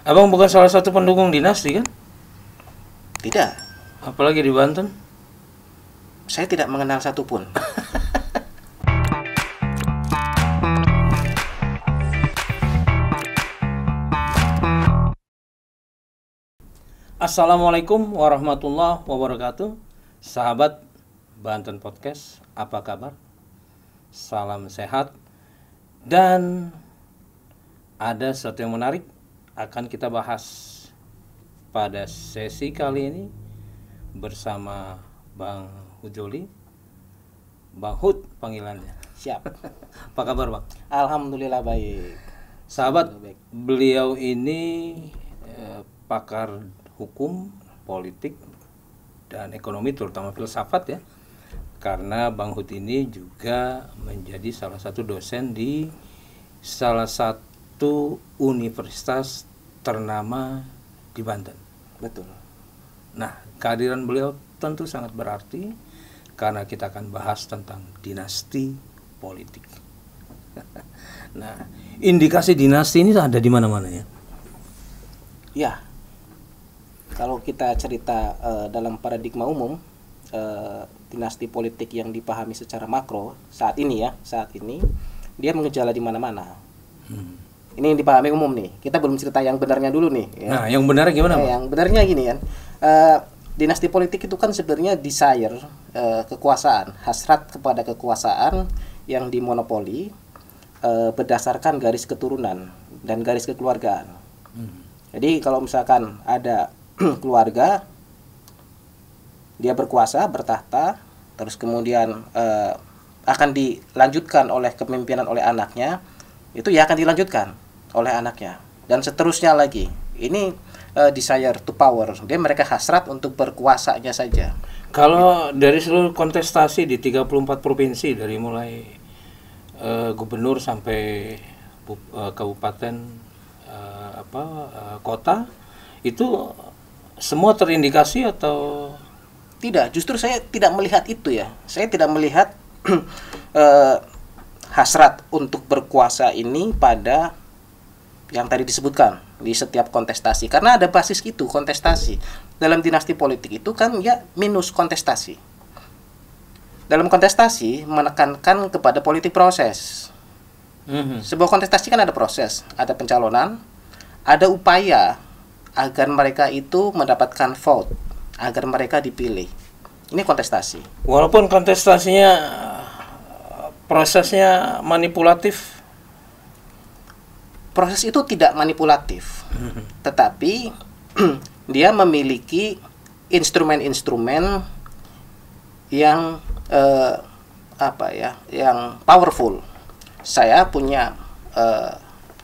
Abang bukan salah satu pendukung dinasti kan? Tidak, Apalagi di Banten. saya tidak mengenal satupun. Assalamualaikum warahmatullahi wabarakatuh. Sahabat Banten Podcast, apa kabar? Salam sehat. Dan ada sesuatu yang menarik akan kita bahas pada sesi kali ini bersama Bang Hudjoli. Bang Hud panggilannya. Siap. Apa kabar, Bang? Alhamdulillah baik. Sahabat, Baik. beliau ini pakar hukum, politik, dan ekonomi, terutama filsafat ya. Karena Bang Hud ini juga menjadi salah satu dosen di salah satu universitas ternama di Banten. Betul. Nah, kehadiran beliau tentu sangat berarti karena kita akan bahas tentang dinasti politik. Nah, indikasi dinasti ini ada di mana-mana ya. Ya, kalau kita cerita dalam paradigma umum, dinasti politik yang dipahami secara makro saat ini dia mengejala di mana-mana. Ini yang dipahami umum nih. Kita belum cerita yang benarnya dulu nih. Ya. Nah, yang benarnya gimana, Bang? Yang benarnya gini kan, dinasti politik itu kan sebenarnya desire, kekuasaan, hasrat kepada kekuasaan yang dimonopoli berdasarkan garis keturunan dan garis kekeluargaan. Jadi kalau misalkan ada keluarga, dia berkuasa, bertahta, terus kemudian akan dilanjutkan oleh kepemimpinan oleh anaknya, itu ya akan dilanjutkan oleh anaknya, dan seterusnya lagi. Ini desire to power, dia mereka hasrat untuk berkuasanya saja. Kalau dari seluruh kontestasi di 34 provinsi dari mulai gubernur sampai kabupaten kota, itu semua terindikasi atau Tidak, justru saya tidak melihat itu ya. Saya tidak melihat hasrat untuk berkuasa ini pada yang tadi disebutkan di setiap kontestasi. Karena ada basis itu, kontestasi. Dalam dinasti politik itu kan ya minus kontestasi. Dalam kontestasi menekankan kepada politik proses. Sebuah kontestasi kan ada proses, ada pencalonan, ada upaya agar mereka itu mendapatkan vote, agar mereka dipilih. Ini kontestasi. walaupun kontestasinya prosesnya manipulatif? Proses itu tidak manipulatif, tetapi dia memiliki instrumen-instrumen yang yang powerful. Saya punya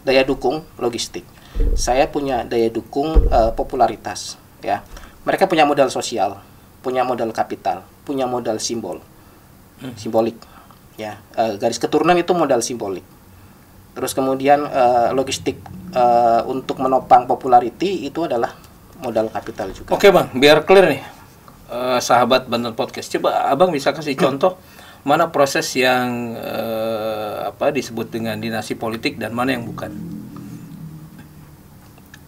daya dukung logistik, saya punya daya dukung popularitas. Ya, mereka punya modal sosial, punya modal kapital, punya modal simbolik. Ya, garis keturunan itu modal simbolik. Terus kemudian logistik untuk menopang popularity itu adalah modal kapital juga. Oke, Bang, biar clear nih, sahabat Banten Podcast. Coba Abang bisa kasih contoh mana proses yang disebut dengan dinasti politik dan mana yang bukan.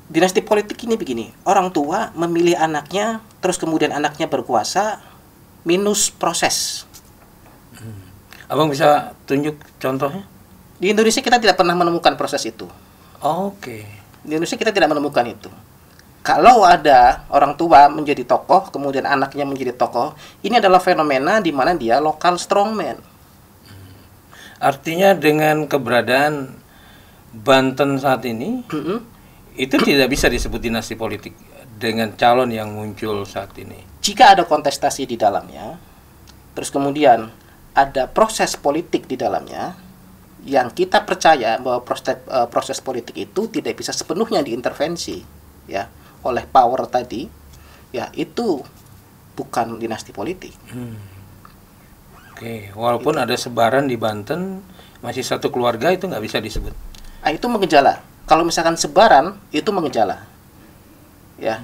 Dinasti politik ini begini, orang tua memilih anaknya, terus kemudian anaknya berkuasa, minus proses. Abang bisa tunjuk contohnya? Di Indonesia kita tidak pernah menemukan proses itu. Oke. Di Indonesia kita tidak menemukan itu. Kalau ada orang tua menjadi tokoh, kemudian anaknya menjadi tokoh, ini adalah fenomena di mana dia local strongman. Artinya dengan keberadaan Banten saat ini, itu tidak bisa disebut dinasti politik dengan calon yang muncul saat ini. Jika ada kontestasi di dalamnya, terus kemudian ada proses politik di dalamnya, yang kita percaya bahwa proses politik itu tidak bisa sepenuhnya diintervensi ya oleh power tadi, ya itu bukan dinasti politik. Oke, walaupun ada sebaran di Banten, masih satu keluarga itu nggak bisa disebut. Itu mengejala. Kalau misalkan sebaran itu mengejala. Ya,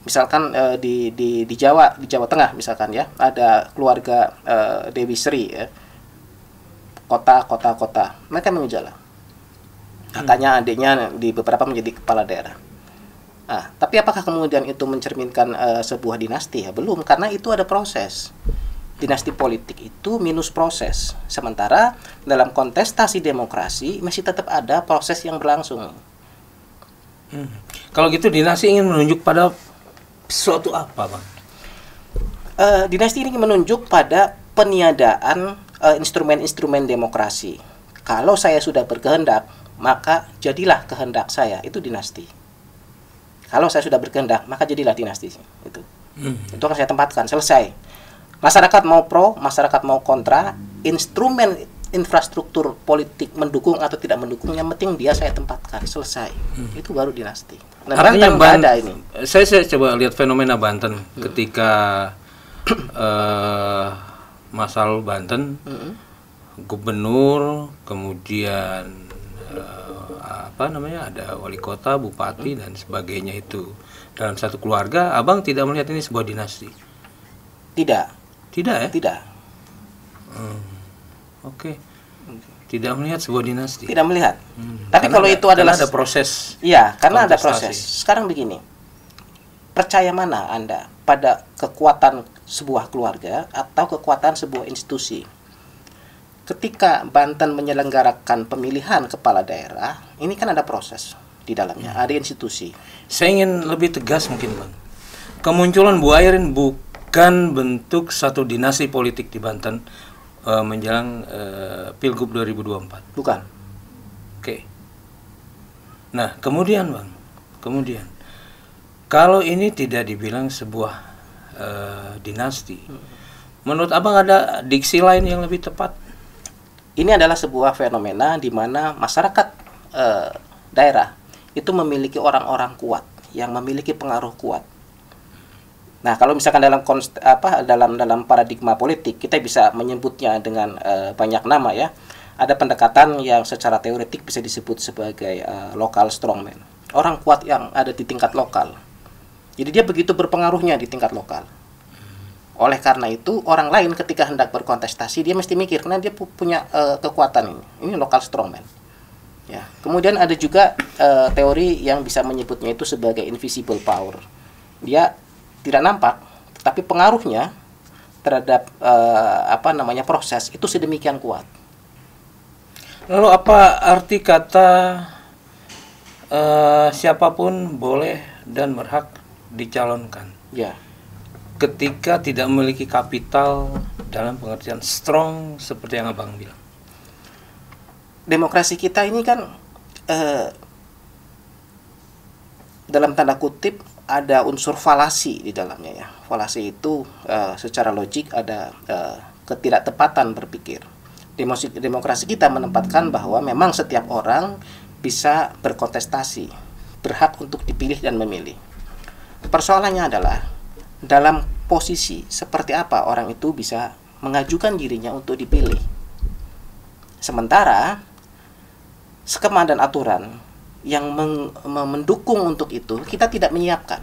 misalkan di Jawa Tengah misalkan ya, ada keluarga Dewi Sri ya. Kota, mereka mengejala. Kakaknya, adiknya di beberapa menjadi kepala daerah. Nah, tapi apakah kemudian itu mencerminkan sebuah dinasti? Ya, belum, karena itu ada proses. Dinasti politik itu minus proses. Sementara dalam kontestasi demokrasi masih tetap ada proses yang berlangsung. Kalau gitu dinasti ingin menunjuk pada suatu apa, Bang? Dinasti ini menunjuk pada peniadaan instrumen-instrumen demokrasi. Kalau saya sudah berkehendak, maka jadilah kehendak saya. Itu dinasti. Kalau saya sudah berkehendak, maka jadilah dinasti. Itu akan saya tempatkan. Selesai. Masyarakat mau pro, masyarakat mau kontra, instrumen infrastruktur politik mendukung atau tidak mendukung, yang penting dia saya tempatkan. Selesai. Itu baru dinasti. Nah, Artinya Banten ada ini. Saya coba lihat fenomena Banten ketika masa lalu Banten, gubernur, kemudian ada wali kota, bupati dan sebagainya itu dalam satu keluarga. Abang tidak melihat ini sebuah dinasti? Tidak. Tidak ya? Tidak. Oke. Tidak melihat sebuah dinasti. Tidak melihat. Tapi kalau itu adalah ada proses. Iya, karena ada kontestasi. proses. Sekarang begini. Percaya mana Anda pada kekuatan sebuah keluarga atau kekuatan sebuah institusi? Ketika Banten menyelenggarakan pemilihan kepala daerah, ini kan ada proses di dalamnya, ada institusi. Saya ingin lebih tegas mungkin, Bang. Kemunculan Bu Airin bukan bentuk satu dinasti politik di Banten menjelang Pilgub 2024. Bukan. Oke. Nah, kemudian, Bang, kalau ini tidak dibilang sebuah dinasti, menurut Abang ada diksi lain yang lebih tepat? Ini adalah sebuah fenomena di mana masyarakat daerah itu memiliki orang-orang kuat yang memiliki pengaruh kuat. Nah, kalau misalkan dalam paradigma politik kita bisa menyebutnya dengan banyak nama ya. Ada pendekatan yang secara teoretik bisa disebut sebagai local strongman. Orang kuat yang ada di tingkat lokal. Jadi dia begitu berpengaruhnya di tingkat lokal. Oleh karena itu, orang lain ketika hendak berkontestasi, dia mesti mikir, karena dia punya kekuatan ini. Ini local strongman. Ya. Kemudian ada juga teori yang bisa menyebutnya itu sebagai invisible power. Dia tidak nampak, tetapi pengaruhnya terhadap proses itu sedemikian kuat. Lalu apa arti kata siapapun boleh dan berhak dicalonkan? Ya. Ketika tidak memiliki kapital dalam pengertian strong seperti yang Abang bilang. Demokrasi kita ini kan dalam tanda kutip ada unsur falasi di dalamnya ya. Falasi itu secara logik ada ketidaktepatan berpikir. Demokrasi kita menempatkan bahwa memang setiap orang bisa berkontestasi, berhak untuk dipilih dan memilih. Persoalannya adalah dalam posisi seperti apa orang itu bisa mengajukan dirinya untuk dipilih. Sementara skema dan aturan yang mendukung untuk itu kita tidak menyiapkan.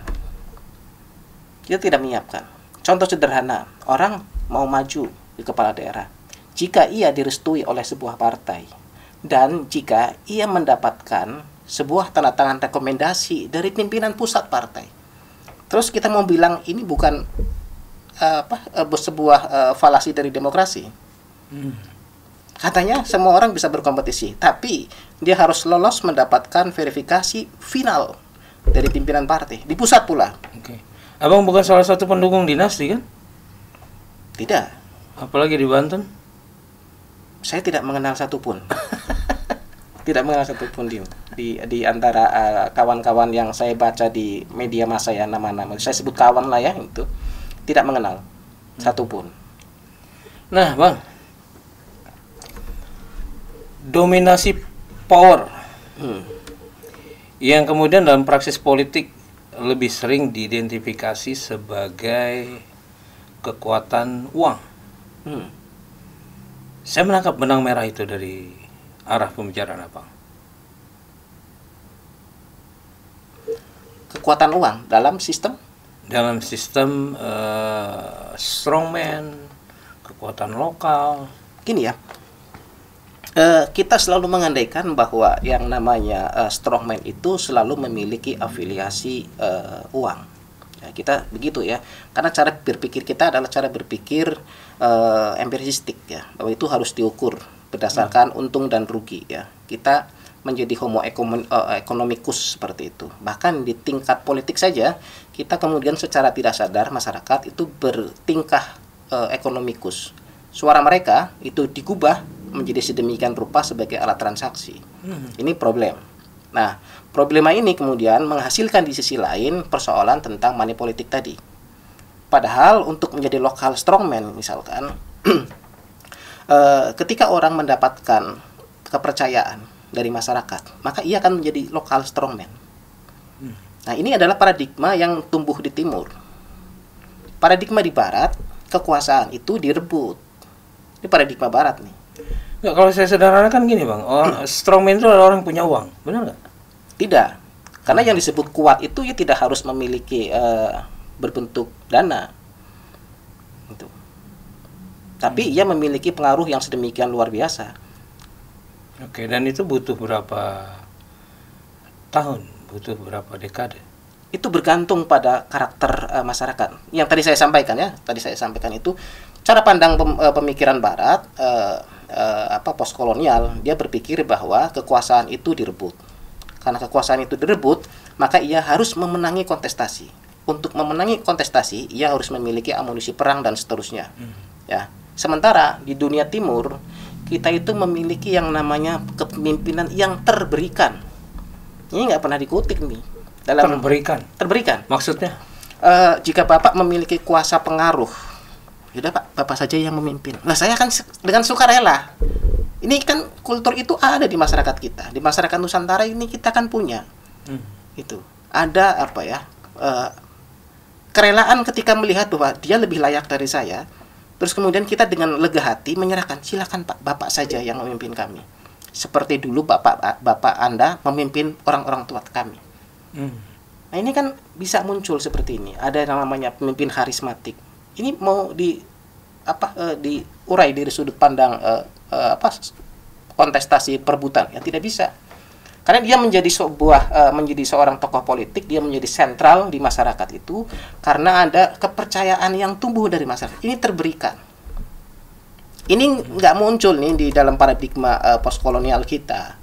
Kita tidak menyiapkan. Contoh sederhana, orang mau maju di kepala daerah. Jika ia direstui oleh sebuah partai dan jika ia mendapatkan sebuah tanda tangan rekomendasi dari pimpinan pusat partai. Terus kita mau bilang ini bukan sebuah falasi dari demokrasi. Katanya semua orang bisa berkompetisi, tapi dia harus lolos mendapatkan verifikasi final dari pimpinan partai di pusat pula. Oke. Abang bukan salah satu pendukung dinasti kan? Tidak. Apalagi di Banten? Saya tidak mengenal satupun. Tidak mengenal satupun di antara kawan-kawan yang saya baca di media massa ya, nama-nama. Saya sebut kawan lah ya, itu tidak mengenal satupun. Nah, Bang, dominasi power yang kemudian dalam praksis politik lebih sering diidentifikasi sebagai kekuatan uang. Saya menangkap benang merah itu dari arah pembicaraan Abang. Kekuatan uang dalam sistem? Dalam sistem strongman, kekuatan lokal. Gini ya, Kita selalu mengandaikan bahwa yang namanya strongman itu selalu memiliki afiliasi uang. Ya, kita begitu ya, karena cara berpikir kita adalah cara berpikir empiristik ya, bahwa itu harus diukur berdasarkan untung dan rugi ya. Kita menjadi homo economicus seperti itu. Bahkan di tingkat politik saja kita kemudian secara tidak sadar masyarakat itu bertingkah economicus. Suara mereka itu digubah menjadi sedemikian rupa sebagai alat transaksi. Ini problem. Nah, problema ini kemudian menghasilkan di sisi lain persoalan tentang money politik tadi. Padahal untuk menjadi local strongman misalkan, ketika orang mendapatkan kepercayaan dari masyarakat, maka ia akan menjadi local strongman. Nah, ini adalah paradigma yang tumbuh di timur. Paradigma di barat, kekuasaan itu direbut. Ini paradigma barat nih. Nggak, kalau saya sederhanakan gini bang, strongman itu adalah orang yang punya uang, benar nggak? Tidak, karena yang disebut kuat itu ya tidak harus memiliki berbentuk dana, gitu. Tapi ia memiliki pengaruh yang sedemikian luar biasa. Oke, dan itu butuh berapa tahun, butuh berapa dekade? Itu bergantung pada karakter masyarakat. Yang tadi saya sampaikan ya, itu cara pandang pemikiran Barat. Postkolonial, dia berpikir bahwa kekuasaan itu direbut. Karena kekuasaan itu direbut, maka ia harus memenangi kontestasi. Untuk memenangi kontestasi, ia harus memiliki amunisi perang dan seterusnya. Ya. Sementara di dunia timur, kita itu memiliki yang namanya kepemimpinan yang terberikan. Ini nggak pernah dikutip nih. Terberikan. Maksudnya? Jika Bapak memiliki kuasa pengaruh, yaudah Pak, Bapak saja yang memimpin. Nah, saya akan dengan sukarela. Ini kan kultur itu ada di masyarakat kita. Di masyarakat Nusantara ini kita kan punya. Itu. Ada kerelaan ketika melihat bahwa dia lebih layak dari saya. Terus kemudian kita dengan lega hati menyerahkan, silakan Pak, Bapak saja yang memimpin kami. Seperti dulu Bapak Anda memimpin orang-orang tua kami. Nah, ini kan bisa muncul seperti ini. Ada yang namanya pemimpin karismatik. Ini mau diurai dari sudut pandang kontestasi perebutan ya, tidak bisa, karena dia menjadi seorang tokoh politik, dia menjadi sentral di masyarakat itu karena ada kepercayaan yang tumbuh dari masyarakat. Ini terberikan. Ini nggak muncul nih di dalam paradigma postkolonial kita.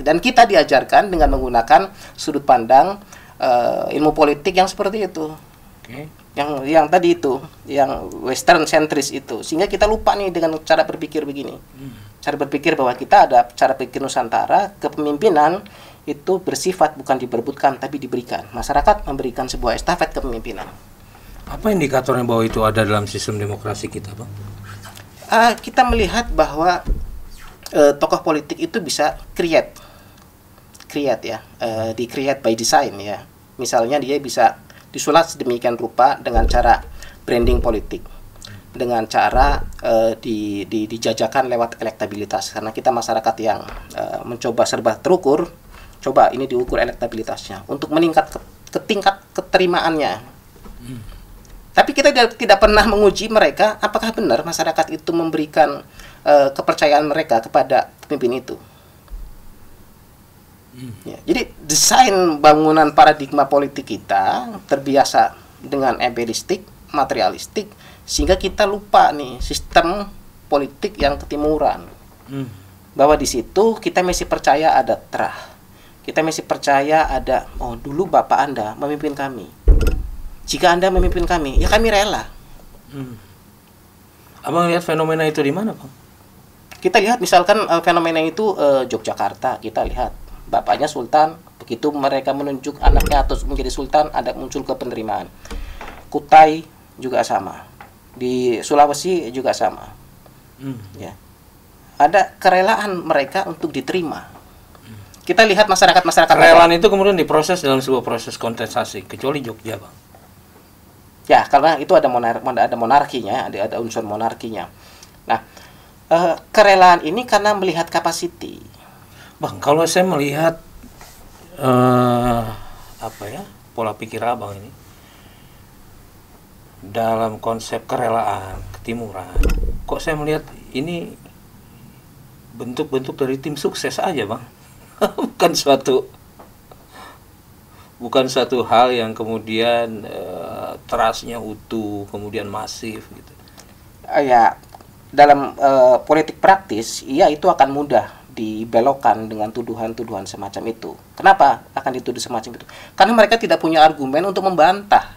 Dan kita diajarkan dengan menggunakan sudut pandang ilmu politik yang seperti itu. Yang tadi itu, yang western centris itu, sehingga kita lupa nih dengan cara berpikir begini. Cara berpikir bahwa kita ada cara pikir Nusantara, kepemimpinan itu bersifat bukan diperebutkan tapi diberikan. Masyarakat memberikan sebuah estafet kepemimpinan. Apa indikatornya bahwa itu ada dalam sistem demokrasi kita, Bang? Kita melihat bahwa tokoh politik itu bisa create ya, di create by design ya. Misalnya dia bisa disulap sedemikian rupa dengan cara branding politik, dengan cara dijajakan lewat elektabilitas, karena kita masyarakat yang mencoba serba terukur, coba ini diukur elektabilitasnya untuk meningkat ke tingkat keterimaannya. Tapi kita tidak pernah menguji mereka apakah benar masyarakat itu memberikan kepercayaan mereka kepada pemimpin itu. Ya, jadi desain bangunan paradigma politik kita terbiasa dengan empiristik, materialistik, sehingga kita lupa nih sistem politik yang ketimuran. Bahwa di situ kita masih percaya ada terah. Kita masih percaya ada, oh dulu Bapak Anda memimpin kami. Jika Anda memimpin kami, ya kami rela. Abang lihat fenomena itu di mana, Bang? Kita lihat misalkan fenomena itu Yogyakarta, kita lihat. Bapaknya sultan, begitu mereka menunjuk anaknya atau menjadi sultan, ada muncul kepenerimaan. Kutai juga sama, di Sulawesi juga sama. Ya, ada kerelaan mereka untuk diterima. Kita lihat masyarakat kerelaan itu kemudian diproses dalam sebuah proses kontestasi, kecuali Jogja, Bang. Ya, karena itu ada monarkinya, ada unsur monarkinya. Nah, kerelaan ini karena melihat kapasiti. Bang, kalau saya melihat pola pikir Abang ini dalam konsep kerelaan ketimuran, kok saya melihat ini bentuk-bentuk dari tim sukses aja, Bang. bukan suatu bukan satu hal yang kemudian trustnya utuh, kemudian masif gitu. Ya, dalam politik praktis, iya itu akan mudah dibelokkan dengan tuduhan-tuduhan semacam itu. Kenapa akan dituduh semacam itu? Karena mereka tidak punya argumen untuk membantah.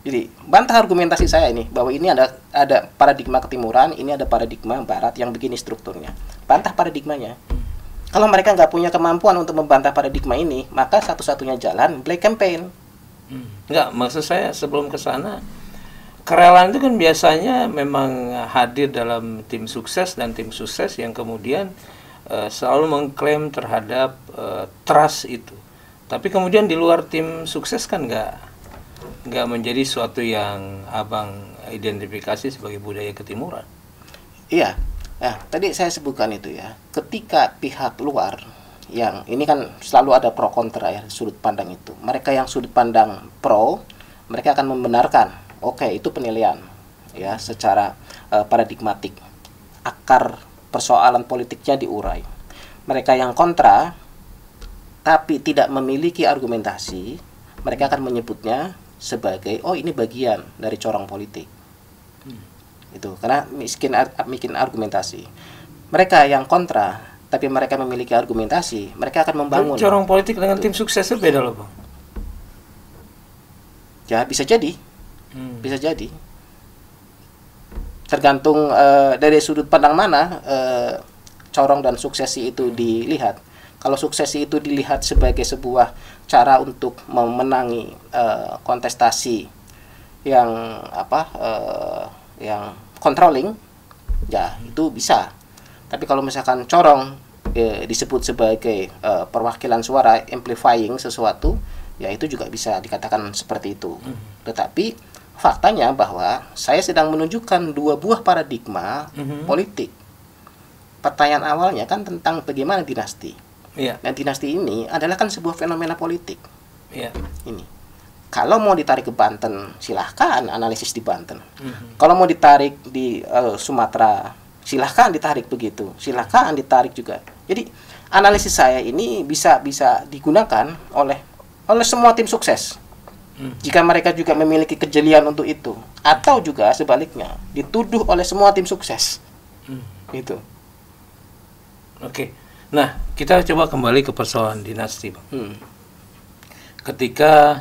Jadi, bantah argumentasi saya ini bahwa ini ada paradigma ketimuran, ini ada paradigma barat yang begini strukturnya. Bantah paradigmanya. Kalau mereka nggak punya kemampuan untuk membantah paradigma ini, maka satu-satunya jalan black campaign. Nggak, maksud saya sebelum ke sana, kerelaan itu kan biasanya memang hadir dalam tim sukses dan tim sukses yang kemudian selalu mengklaim terhadap trust itu. Tapi kemudian di luar tim sukses kan nggak menjadi suatu yang abang identifikasi sebagai budaya ketimuran. Iya. Nah, tadi saya sebutkan itu ya. Ketika pihak luar yang ini kan selalu ada pro kontra ya sudut pandang itu. Mereka yang sudut pandang pro, mereka akan membenarkan. Oke, itu penilaian ya secara paradigmatik. Akar persoalan politiknya diurai. Mereka yang kontra tapi tidak memiliki argumentasi, mereka akan menyebutnya sebagai ini bagian dari corong politik. Itu karena miskin argumentasi. Mereka yang kontra tapi mereka memiliki argumentasi, mereka akan membangun. Corong politik dengan tim sukses itu beda loh, Bang. Ya, bisa jadi. Bisa jadi. Tergantung dari sudut pandang mana corong dan suksesi itu dilihat. Kalau suksesi itu dilihat sebagai sebuah cara untuk memenangi kontestasi yang yang controlling, ya itu bisa. Tapi kalau misalkan corong disebut sebagai perwakilan suara, amplifying sesuatu, ya itu juga bisa dikatakan seperti itu. Tetapi faktanya bahwa saya sedang menunjukkan dua buah paradigma politik. Pertanyaan awalnya kan tentang bagaimana dinasti. Dan dinasti ini adalah kan sebuah fenomena politik. Ini. Kalau mau ditarik ke Banten, silahkan analisis di Banten. Kalau mau ditarik di Sumatera, silahkan ditarik begitu. Silahkan ditarik juga. Jadi analisis saya ini bisa digunakan oleh semua tim sukses. Jika mereka juga memiliki kejelian untuk itu, atau juga sebaliknya dituduh oleh semua tim sukses. Itu. Oke. Nah, kita coba kembali ke persoalan dinasti, Bang. Ketika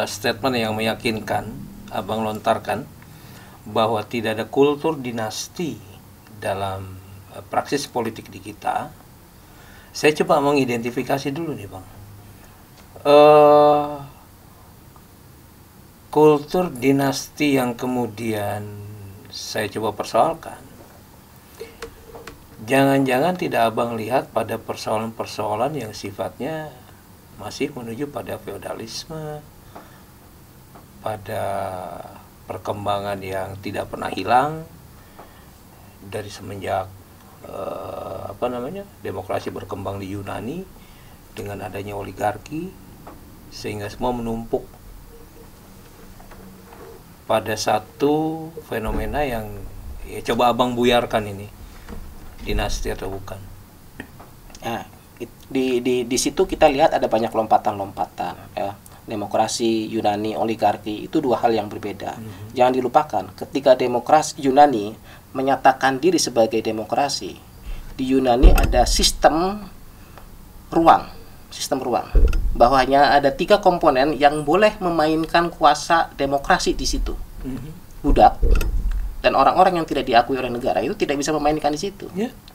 statement yang meyakinkan Abang lontarkan bahwa tidak ada kultur dinasti dalam praksis politik di kita, saya coba mengidentifikasi dulu nih, Bang. Kultur dinasti yang kemudian saya coba persoalkan, jangan-jangan tidak Abang lihat pada persoalan-persoalan yang sifatnya masih menuju pada feodalisme, pada perkembangan yang tidak pernah hilang dari semenjak demokrasi berkembang di Yunani dengan adanya oligarki, sehingga semua menumpuk pada satu fenomena yang ya coba Abang buyarkan ini, dinasti atau bukan. Nah, di situ kita lihat ada banyak lompatan-lompatan ya. Demokrasi Yunani, oligarki itu dua hal yang berbeda. Jangan dilupakan, ketika demokrasi Yunani menyatakan diri sebagai demokrasi, di Yunani ada sistem ruang, bahwa hanya ada 3 komponen yang boleh memainkan kuasa demokrasi di situ. Budak dan orang-orang yang tidak diakui oleh negara itu tidak bisa memainkan di situ.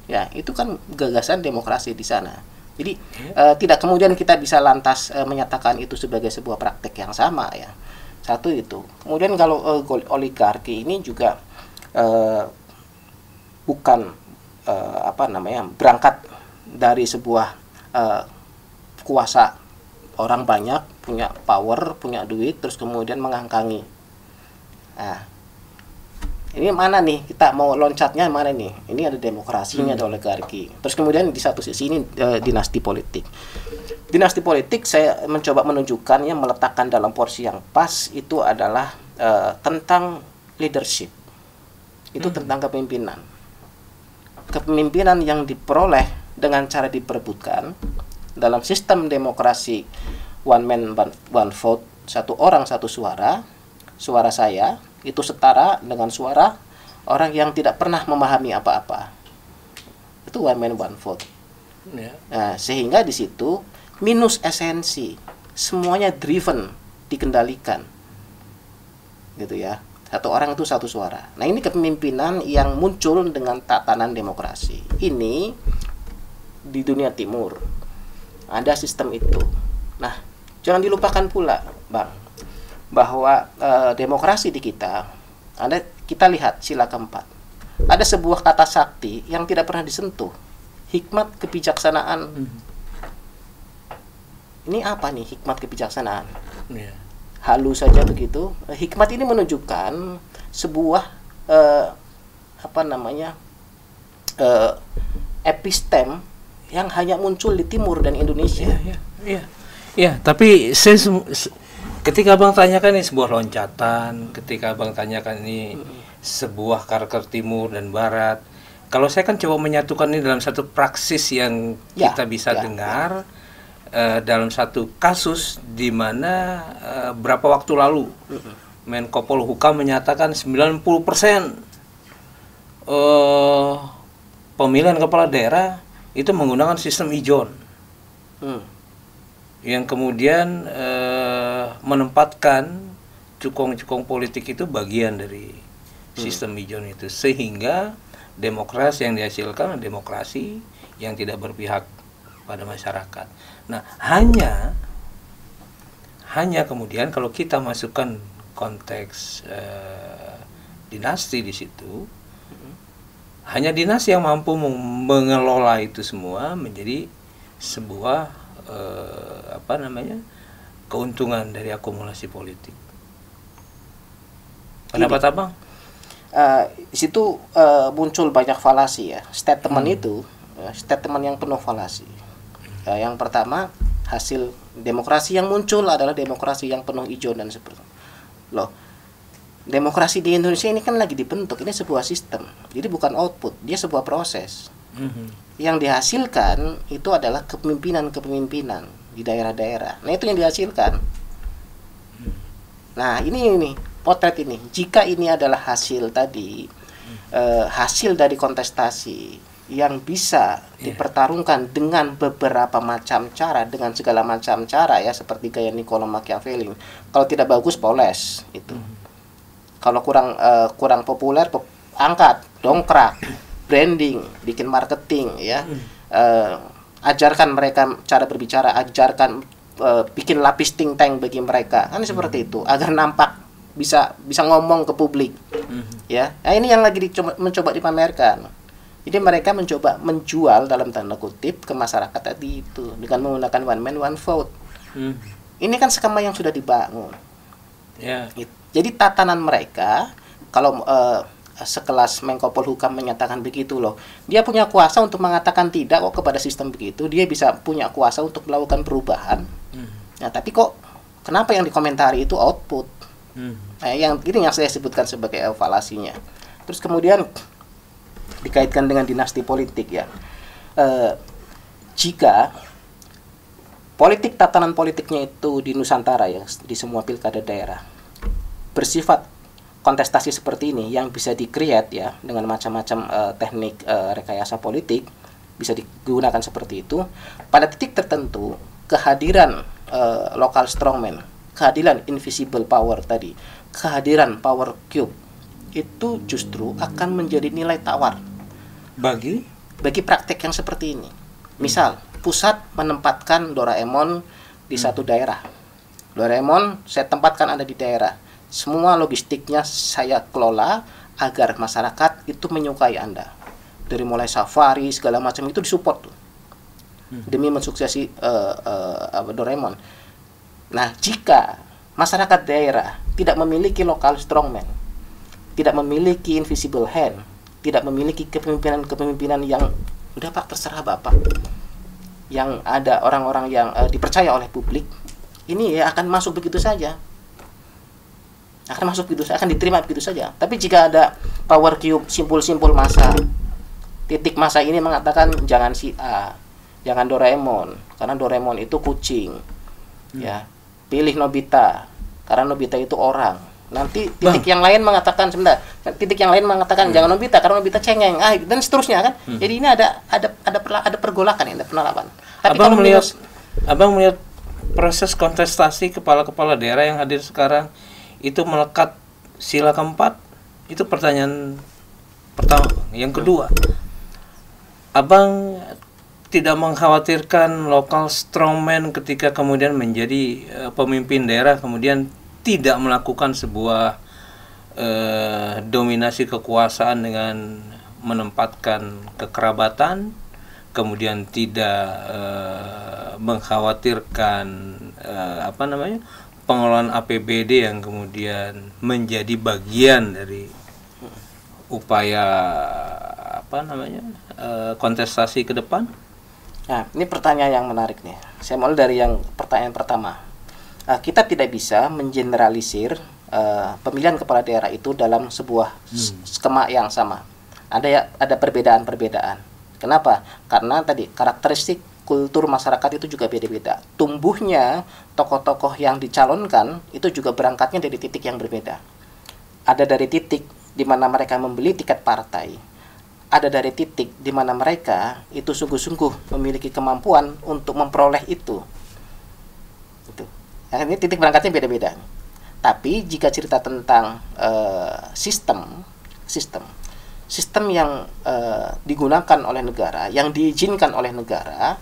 Ya, itu kan gagasan demokrasi di sana. Jadi tidak kemudian kita bisa lantas menyatakan itu sebagai sebuah praktek yang sama ya. Satu itu. Kemudian kalau oligarki ini juga bukan berangkat dari sebuah kuasa orang banyak, punya power, punya duit, terus kemudian mengangkangi. Nah, ini mana nih, kita mau loncatnya mana nih? Ini ada demokrasi, ini ada oligarki. Terus kemudian di satu sisi ini dinasti politik. Dinasti politik saya mencoba menunjukkannya, meletakkan dalam porsi yang pas, itu adalah tentang leadership. Itu tentang kepemimpinan. kepemimpinan yang diperoleh dengan cara diperebutkan dalam sistem demokrasi one man one vote, satu orang satu suara, suara saya itu setara dengan suara orang yang tidak pernah memahami apa-apa. Itu one man one vote. Nah, sehingga di situ minus esensi, semuanya driven, dikendalikan, gitu ya. Satu orang itu satu suara. Nah, ini kepemimpinan yang muncul dengan tatanan demokrasi. Ini di dunia timur ada sistem itu. Nah, jangan dilupakan pula, Bang, bahwa demokrasi di kita lihat sila keempat. Ada sebuah kata sakti yang tidak pernah disentuh. Hikmat kebijaksanaan. Ini apa nih hikmat kebijaksanaan? Halus saja begitu. Hikmat ini menunjukkan sebuah epistem yang hanya muncul di timur dan Indonesia. Iya, tapi ketika Abang tanyakan ini sebuah loncatan, ketika Abang tanyakan ini sebuah karakter timur dan barat, kalau saya kan coba menyatukan ini dalam satu praksis yang kita bisa dengar. Dalam satu kasus di mana berapa waktu lalu Menko Polhukam menyatakan 90% pemilihan kepala daerah itu menggunakan sistem ijon, yang kemudian menempatkan cukong-cukong politik itu bagian dari sistem ijon itu, sehingga demokrasi yang dihasilkan demokrasi yang tidak berpihak pada masyarakat. Nah, hanya kemudian kalau kita masukkan konteks dinasti di situ, hanya dinasti yang mampu mengelola itu semua menjadi sebuah keuntungan dari akumulasi politik. Pendapat Abang? Di situ muncul banyak falasi ya. Statement itu, statement yang penuh falasi. Yang pertama, hasil demokrasi yang muncul adalah demokrasi yang penuh ijon dan seperti loh. Demokrasi di Indonesia ini kan lagi dibentuk, ini sebuah sistem. Jadi bukan output, dia sebuah proses. Yang dihasilkan itu adalah kepemimpinan di daerah-daerah. Nah, itu yang dihasilkan. Nah, ini potret ini. Jika ini adalah hasil tadi, hasil dari kontestasi yang bisa dipertarungkan dengan beberapa macam cara, dengan segala macam cara ya, seperti gaya Niccolo Machiavelli. Kalau tidak bagus, poles itu. Kalau kurang populer, angkat, dongkrak, branding, bikin marketing ya. Ajarkan mereka cara berbicara, ajarkan bikin lapis think tank bagi mereka. Kan seperti itu agar nampak bisa ngomong ke publik. Ya. Nah, ini yang lagi mencoba dipamerkan. Jadi mereka mencoba menjual dalam tanda kutip ke masyarakat tadi itu dengan menggunakan one man one vote. Ini kan skema yang sudah dibangun. Jadi tatanan mereka, kalau sekelas Menko Polhukam menyatakan begitu loh, dia punya kuasa untuk mengatakan tidak kok kepada sistem begitu, dia bisa punya kuasa untuk melakukan perubahan. Nah, tapi kok kenapa yang dikomentari itu output? Nah, yang saya sebutkan sebagai evaluasinya. Terus kemudian dikaitkan dengan dinasti politik ya. Jika politik, tatanan politiknya itu di Nusantara ya, di semua pilkada daerah bersifat kontestasi seperti ini yang bisa di-create ya dengan macam-macam teknik rekayasa politik, bisa digunakan seperti itu. Pada titik tertentu kehadiran local strongman, kehadiran invisible power tadi, kehadiran power cube itu justru akan menjadi nilai tawar bagi praktek yang seperti ini. Misal, pusat menempatkan Doraemon di satu daerah. Doraemon saya tempatkan ada di daerah. Semua logistiknya saya kelola agar masyarakat itu menyukai Anda. Dari mulai safari segala macam itu disupport tuh. Demi mensuksesi Doraemon. Nah, jika masyarakat daerah tidak memiliki local strongman, tidak memiliki invisible hand, tidak memiliki kepemimpinan yang udah Pak, terserah Bapak, yang ada orang-orang yang dipercaya oleh publik, ini ya akan masuk begitu saja, akan diterima begitu saja. Tapi jika ada power cube, simpul-simpul massa, Titik masa ini mengatakan jangan si A, jangan Doraemon, karena Doraemon itu kucing. Ya, pilih Nobita, karena Nobita itu orang. Nanti titik yang lain mengatakan sebentar, titik yang lain mengatakan jangan Nobita karena Nobita cengeng, dan seterusnya kan. Jadi ini ada pergolakan, ada penerapan. Tapi Abang melihat proses kontestasi kepala-kepala daerah yang hadir sekarang itu melekat sila keempat. Itu pertanyaan pertama. Yang kedua, Abang tidak mengkhawatirkan lokal strongman ketika kemudian menjadi pemimpin daerah, kemudian tidak melakukan sebuah dominasi kekuasaan dengan menempatkan kekerabatan, kemudian tidak mengkhawatirkan pengelolaan APBD yang kemudian menjadi bagian dari upaya kontestasi ke depan? Nah, ini pertanyaan yang menarik nih. Saya mulai dari yang pertanyaan pertama. Kita tidak bisa mengeneralisir pemilihan kepala daerah itu dalam sebuah skema yang sama. Ada perbedaan-perbedaan. Kenapa? Karena tadi karakteristik kultur masyarakat itu juga beda-beda. Tumbuhnya tokoh-tokoh yang dicalonkan itu juga berangkatnya dari titik yang berbeda. Ada dari titik di mana mereka membeli tiket partai. Ada dari titik di mana mereka itu sungguh-sungguh memiliki kemampuan untuk memperoleh itu. Nah, ini titik berangkatnya beda-beda. Tapi jika cerita tentang sistem yang digunakan oleh negara, yang diizinkan oleh negara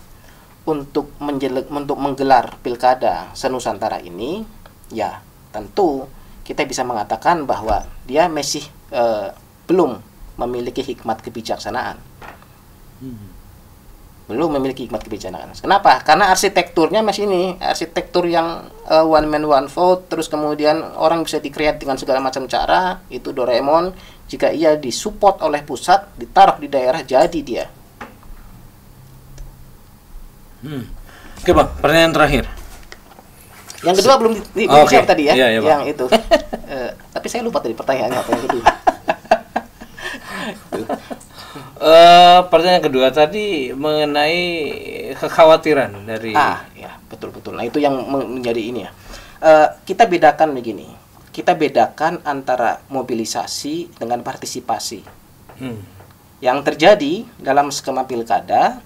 untuk menggelar pilkada senusantara ini, ya tentu kita bisa mengatakan bahwa dia masih belum memiliki hikmat kebijaksanaan. Belum memiliki hikmat kebijaksanaan. Kenapa? Karena arsitekturnya masih ini, arsitektur yang one man one vote, terus kemudian orang bisa di-create dengan segala macam cara, itu Doraemon. Jika ia disupport oleh pusat, ditaruh di daerah, jadi dia. Oke Bang, pertanyaan terakhir. Yang kedua belum dijawab tadi ya, iya, yang itu. Tapi saya lupa tadi pertanyaannya apa yang kedua. Pertanyaan kedua tadi mengenai kekhawatiran dari. Ya betul. Nah itu yang menjadi ini ya. Kita bedakan begini. Kita bedakan antara mobilisasi dengan partisipasi. Yang terjadi dalam skema pilkada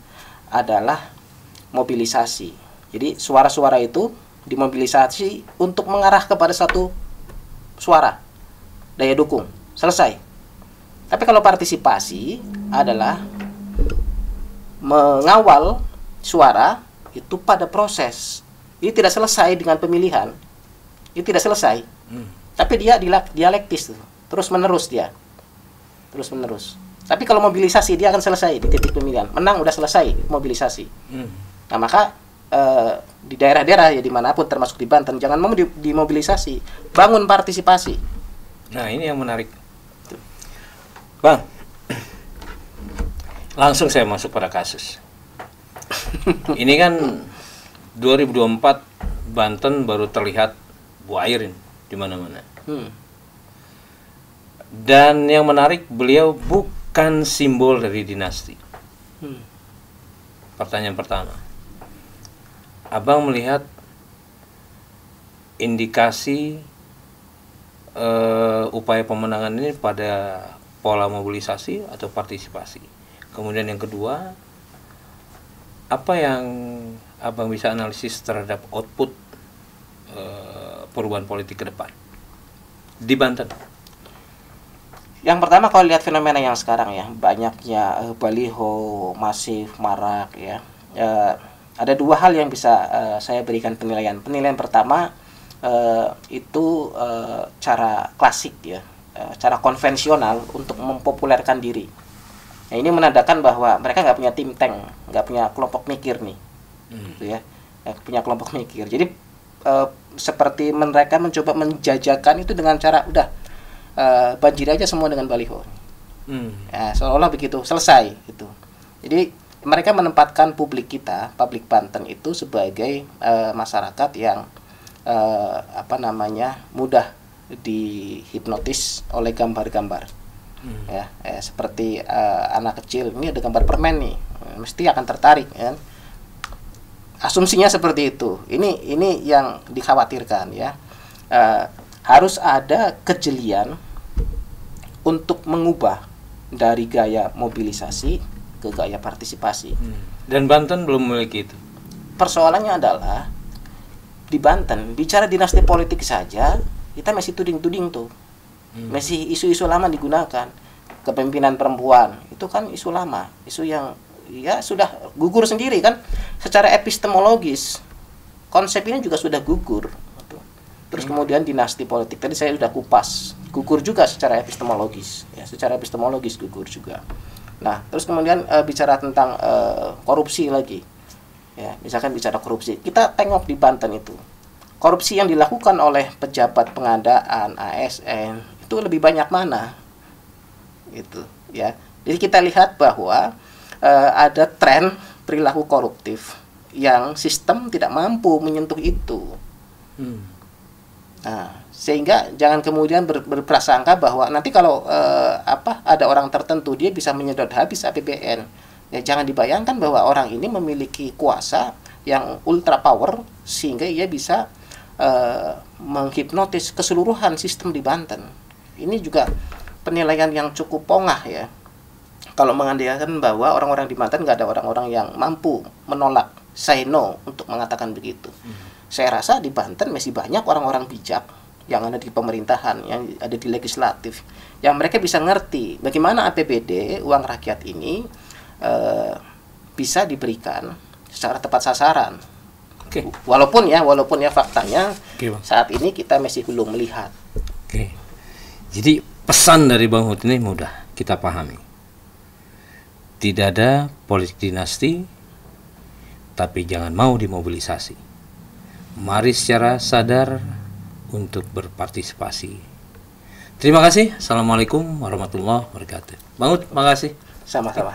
adalah mobilisasi. Jadi suara-suara itu dimobilisasi untuk mengarah kepada satu suara, daya dukung, selesai. Tapi kalau partisipasi adalah mengawal suara itu pada proses. Ini tidak selesai dengan pemilihan. Ini tidak selesai. Tapi dia dialektis tuh. Terus menerus dia. Terus menerus. Tapi kalau mobilisasi dia akan selesai di titik pemilihan. Menang udah selesai mobilisasi. Nah, maka di daerah-daerah ya dimanapun termasuk di Banten jangan mau dimobilisasi, bangun partisipasi. Nah ini yang menarik, Bang. Langsung saya masuk pada kasus. Ini kan 2024 Banten baru terlihat buairin di mana-mana. Dan yang menarik beliau bukan simbol dari dinasti. Pertanyaan pertama, Abang melihat indikasi upaya pemenangan ini pada pola mobilisasi atau partisipasi. Kemudian yang kedua, apa yang Abang bisa analisis terhadap output perubahan politik ke depan di Banten? Yang pertama kalau lihat fenomena yang sekarang ya, banyaknya baliho masif marak ya. Ada dua hal yang bisa saya berikan penilaian. Penilaian pertama itu cara klasik ya, cara konvensional untuk mempopulerkan diri. Nah, ini menandakan bahwa mereka nggak punya think tank, nggak punya kelompok mikir nih, gitu ya, nggak punya kelompok mikir. Jadi seperti mereka mencoba menjajakan itu dengan cara udah banjir aja semua dengan baliho. Ya, seolah-olah begitu selesai gitu. Jadi mereka menempatkan publik kita, publik Banten itu sebagai masyarakat yang mudah dihipnotis oleh gambar-gambar. Ya, seperti anak kecil ini ada gambar permen nih, mesti akan tertarik, kan? Asumsinya seperti itu. Ini yang dikhawatirkan, ya. Harus ada kejelian untuk mengubah dari gaya mobilisasi ke gaya partisipasi. Dan Banten belum memiliki itu. Persoalannya adalah di Banten bicara dinasti politik saja kita masih tuding-tuding tuh, masih isu-isu lama digunakan. Kepemimpinan perempuan itu kan isu lama, isu yang ya sudah gugur sendiri kan, secara epistemologis konsep ini juga sudah gugur. Terus kemudian dinasti politik tadi saya sudah kupas, gugur juga secara epistemologis, ya, secara epistemologis gugur juga. Nah, terus kemudian bicara tentang korupsi lagi, ya, misalkan bicara korupsi, kita tengok di Banten itu, korupsi yang dilakukan oleh pejabat pengadaan, ASN itu lebih banyak mana, gitu, ya. Jadi kita lihat bahwa ada tren perilaku koruptif yang sistem tidak mampu menyentuh itu. Nah, sehingga jangan kemudian berprasangka bahwa nanti kalau ada orang tertentu dia bisa menyedot habis APBN. Ya, jangan dibayangkan bahwa orang ini memiliki kuasa yang ultra power sehingga ia bisa menghipnotis keseluruhan sistem di Banten. Ini juga penilaian yang cukup pongah, ya. Kalau mengandaikan bahwa orang-orang di Banten nggak ada orang-orang yang mampu menolak, say no untuk mengatakan begitu. Saya rasa di Banten masih banyak orang-orang bijak yang ada di pemerintahan, yang ada di legislatif, yang mereka bisa ngerti bagaimana APBD, uang rakyat ini bisa diberikan secara tepat sasaran. Walaupun ya faktanya saat ini kita masih belum melihat. Jadi pesan dari Bang Hud ini mudah kita pahami. Tidak ada politik dinasti, tapi jangan mau dimobilisasi. Mari secara sadar untuk berpartisipasi. Terima kasih. Assalamualaikum warahmatullahi wabarakatuh. Bang Hud, makasih. Sama-sama.